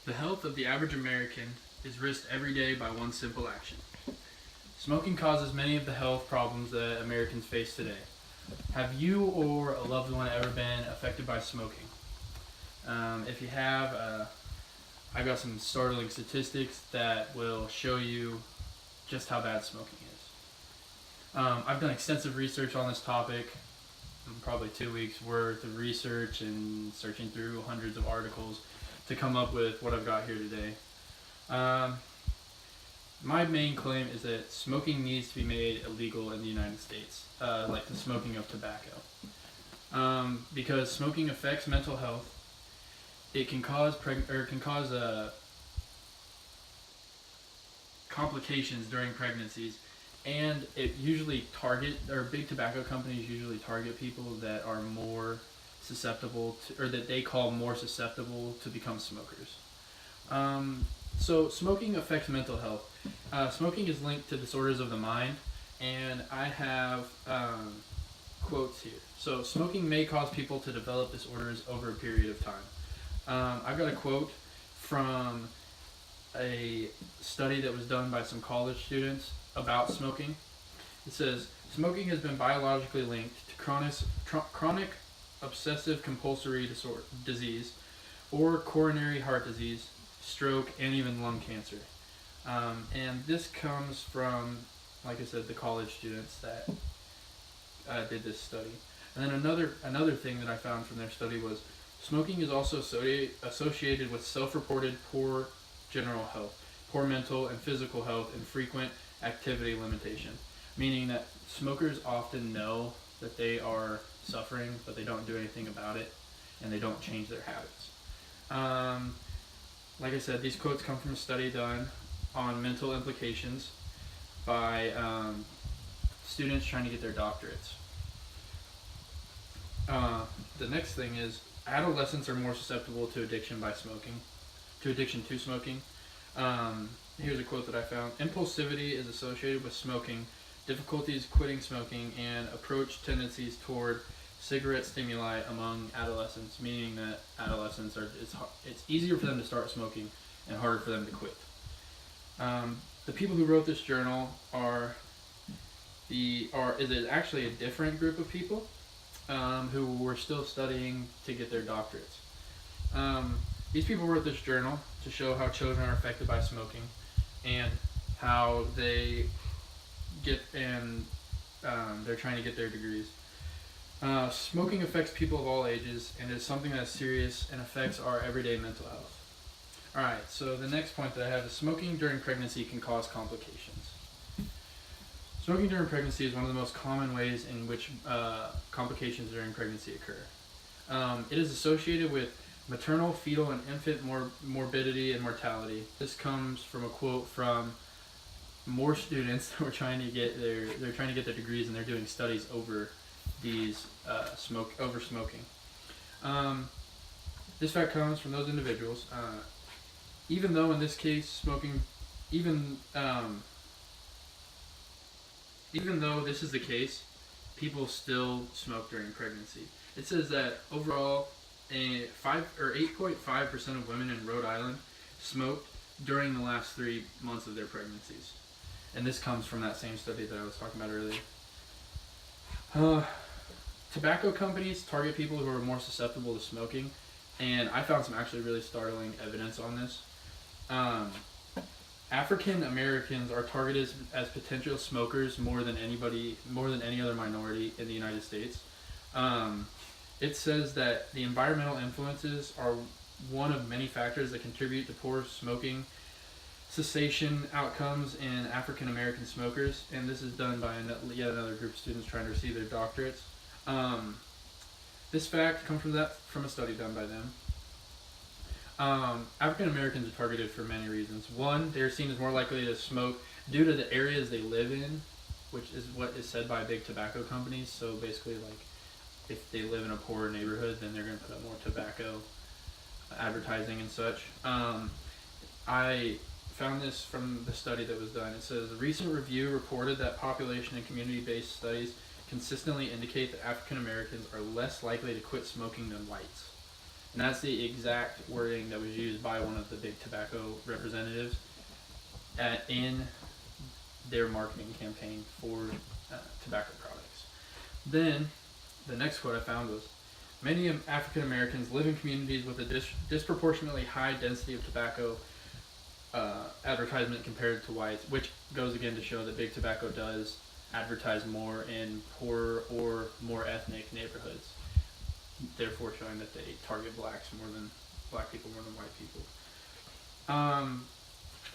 The health of the average American is risked every day by one simple action. Smoking causes many of the health problems that Americans face today. Have you or a loved one ever been affected by smoking? If you have, I've got some startling statistics that will show you just how bad smoking is. I've done extensive research on this topic, probably 2 weeks worth of research and searching through hundreds of articles to come up with what I've got here today. My main claim is that smoking needs to be made illegal in the United States, like the smoking of tobacco. Because smoking affects mental health. It can cause complications during pregnancies, and it usually big tobacco companies usually target people that are more susceptible to, or that they call more susceptible to become smokers. So smoking affects mental health. Smoking is linked to disorders of the mind, and I have quotes here. So smoking may cause people to develop disorders over a period of time. I've got a quote from a study that was done by some college students about smoking. It says, smoking has been biologically linked to chronic obsessive compulsory disease, or coronary heart disease, stroke, and even lung cancer. And this comes from, like I said, the college students that did this study. And then another thing that I found from their study was smoking is also associated with self-reported poor general health, poor mental and physical health, and frequent activity limitation, meaning that smokers often know that they are suffering, but they don't do anything about it, and they don't change their habits. Like I said, these quotes come from a study done on mental implications by students trying to get their doctorates. The next thing is adolescents are more susceptible to addiction to smoking. Here's a quote that I found. Impulsivity is associated with smoking, difficulties quitting smoking, and approach tendencies toward cigarette stimuli among adolescents, meaning that adolescents it's easier for them to start smoking and harder for them to quit. The people who wrote this journal is actually a different group of people who were still studying to get their doctorates. These people wrote this journal to show how children are affected by smoking and how they they're trying to get their degrees. Smoking affects people of all ages and is something that's serious and affects our everyday mental health. Alright, so the next point that I have is smoking during pregnancy can cause complications. Smoking during pregnancy is one of the most common ways in which complications during pregnancy occur. It is associated with maternal, fetal, and infant morbidity and mortality. This comes from a quote from more students that were trying to get their degrees, and they're doing studies over these smoking. This fact comes from those individuals. Even though in this case smoking, even though this is the case, people still smoke during pregnancy. It says that overall, 8.5% of women in Rhode Island smoked during the last 3 months of their pregnancies. And this comes from that same study that I was talking about earlier. Tobacco companies target people who are more susceptible to smoking, and I found some actually really startling evidence on this. African Americans are targeted as potential smokers more than any other minority in the United States. It says that the environmental influences are one of many factors that contribute to poor smoking cessation outcomes in African American smokers, and this is done by yet another group of students trying to receive their doctorates. This fact comes from a study done by them. African Americans are targeted for many reasons. One, they're seen as more likely to smoke due to the areas they live in, which is what is said by big tobacco companies. So basically, like, if they live in a poorer neighborhood, then they're going to put up more tobacco advertising and such. I found this from the study that was done. It says, a recent review reported that population and community-based studies consistently indicate that African Americans are less likely to quit smoking than whites. And that's the exact wording that was used by one of the big tobacco representatives in their marketing campaign for tobacco products. Then, the next quote I found was, many African Americans live in communities with a disproportionately high density of tobacco advertisement compared to whites, which goes again to show that big tobacco does advertise more in poorer or more ethnic neighborhoods, therefore showing that they target black people more than white people.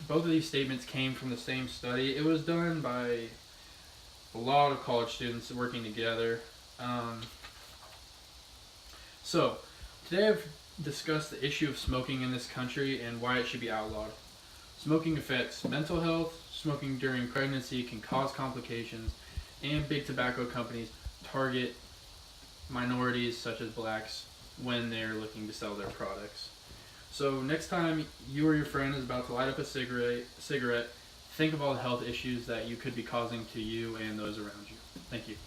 Both of these statements came from the same study. It was done by a lot of college students working together. So, today I've discussed the issue of smoking in this country and why it should be outlawed. Smoking affects mental health, smoking during pregnancy can cause complications, and big tobacco companies target minorities such as blacks when they're looking to sell their products. So next time you or your friend is about to light up a cigarette, think of all the health issues that you could be causing to you and those around you. Thank you.